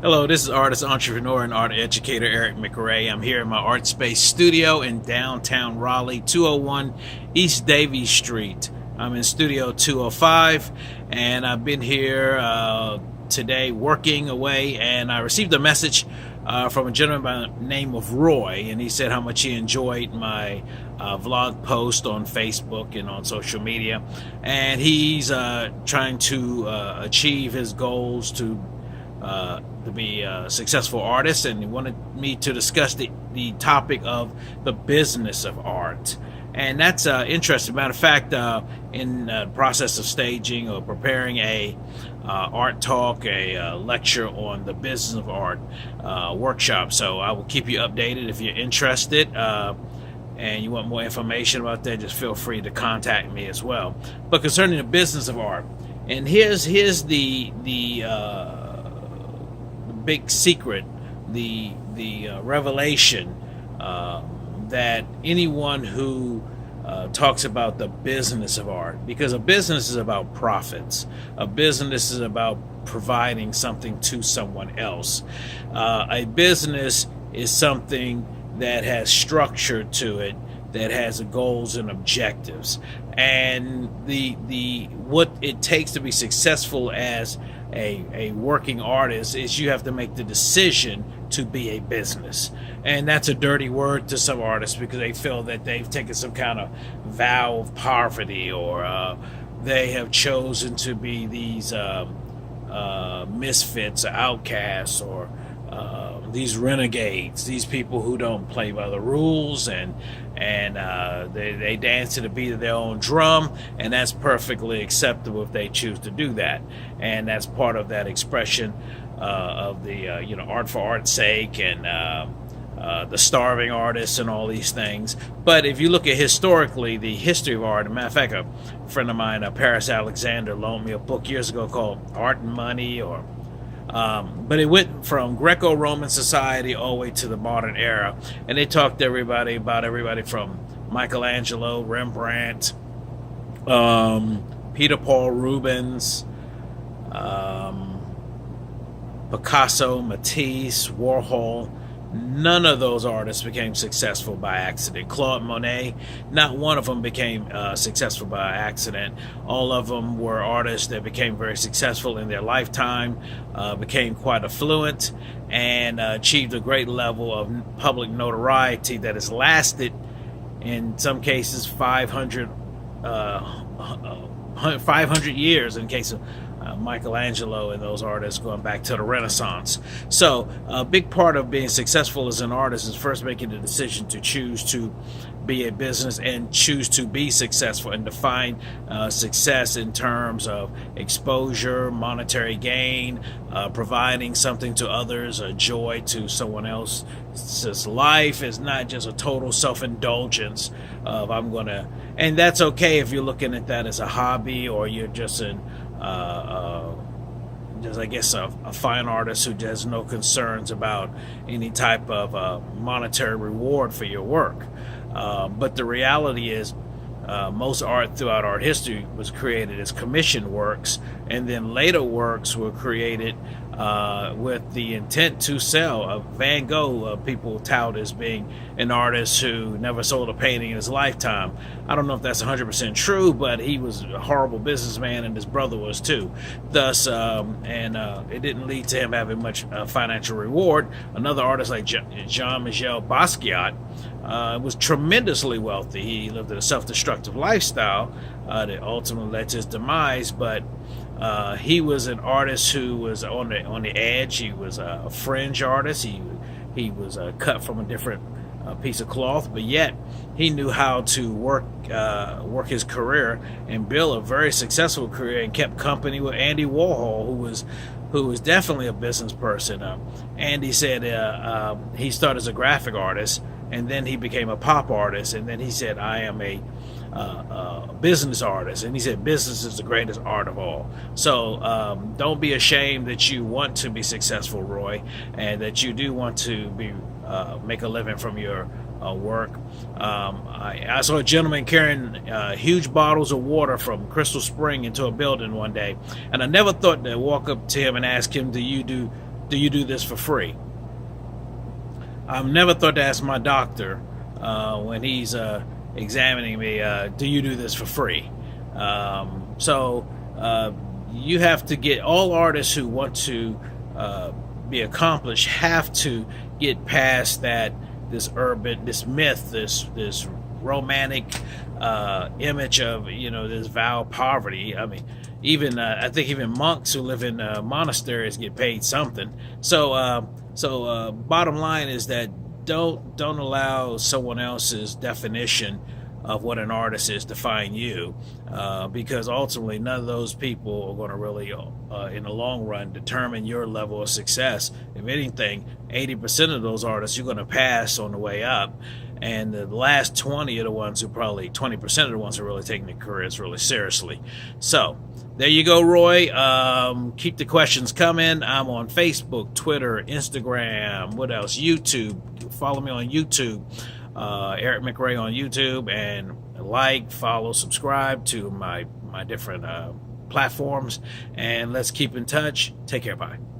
Hello, this is artist, entrepreneur, and art educator Eric McRay. I'm here in my Art Space studio in downtown Raleigh, 201 East Davie Street. I'm in Studio 205, and I've been here today working away, and I received a message from a gentleman by the name of Roy, and he said how much he enjoyed my vlog post on Facebook and on social media, and he's trying to achieve his goals to be a successful artist, and he wanted me to discuss the topic of the business of art. And that's interesting. Matter of fact, in the process of staging or preparing a art talk, a lecture on the business of art workshop. So I will keep you updated. If you're interested and you want more information about that, just feel free to contact me as well. But concerning the business of art, and here's the big secret, the revelation that anyone who talks about the business of art, because a business is about profits, a business is about providing something to someone else. A business is something that has structure to it, that has goals and objectives, and the what it takes to be successful as a working artist is you have to make the decision to be a business. And that's a dirty word to some artists because they feel that they've taken some kind of vow of poverty, or they have chosen to be these misfits or outcasts, or these renegades, these people who don't play by the rules, and they dance to the beat of their own drum, and that's perfectly acceptable if they choose to do that. And that's part of that expression of the art for art's sake, and the starving artists and all these things. But if you look at historically the history of art, as a matter of fact, a friend of mine, Paris Alexander, loaned me a book years ago called Art and Money, but it went from Greco-Roman society all the way to the modern era, and they talked to everybody about everybody from Michelangelo, Rembrandt, Peter Paul Rubens, Picasso, Matisse, Warhol. None of those artists became successful by accident. Claude Monet, not one of them became successful by accident. All of them were artists that became very successful in their lifetime, became quite affluent, and achieved a great level of public notoriety that has lasted, in some cases, 500 years, in case of Michelangelo and those artists going back to the Renaissance. So a big part of being successful as an artist is first making the decision to choose to be a business and choose to be successful, and define success in terms of exposure, monetary gain, providing something to others, a joy to someone else's life. Is not just a total self-indulgence of and that's okay if you're looking at that as a hobby, or you're just a fine artist who has no concerns about any type of monetary reward for your work. But the reality is, most art throughout art history was created as commissioned works, and then later works were created with the intent to sell. Van Gogh, people tout as being an artist who never sold a painting in his lifetime. I don't know if that's 100% true, but he was a horrible businessman, and his brother was too. Thus, it didn't lead to him having much financial reward. Another artist like Jean-Michel Basquiat was tremendously wealthy. He lived a self-destructive lifestyle that ultimately led to his demise, but he was an artist who was on the edge. He was a fringe artist. He was cut from a different piece of cloth, but yet he knew how to work his career and build a very successful career, and kept company with Andy Warhol, who was definitely a business person. Andy said he started as a graphic artist, and then he became a pop artist, and then he said, I am a business artist, and he said business is the greatest art of all. So don't be ashamed that you want to be successful, Roy, and that you do want to be make a living from your work. I saw a gentleman carrying huge bottles of water from Crystal Spring into a building one day, and I never thought to walk up to him and ask him, do you do do you do this for free? I've never thought to ask my doctor when he's examining me, do you do this for free? So you have to get, all artists who want to be accomplished have to get past this myth, this romantic image of, this vow of poverty. I mean, even I think even monks who live in monasteries get paid something. So bottom line is that don't allow someone else's definition of what an artist is define you, because ultimately none of those people are going to really in the long run determine your level of success. If anything, 80% of those artists you're going to pass on the way up, and the last 20 are the ones who probably 20% of the ones who are really taking their careers really seriously. So there you go, Roy. Keep the questions coming. I'm on Facebook, Twitter, Instagram, what else? YouTube. Follow me on YouTube, Eric McRay on YouTube, and follow, subscribe to my different platforms, and let's keep in touch. Take care. Bye.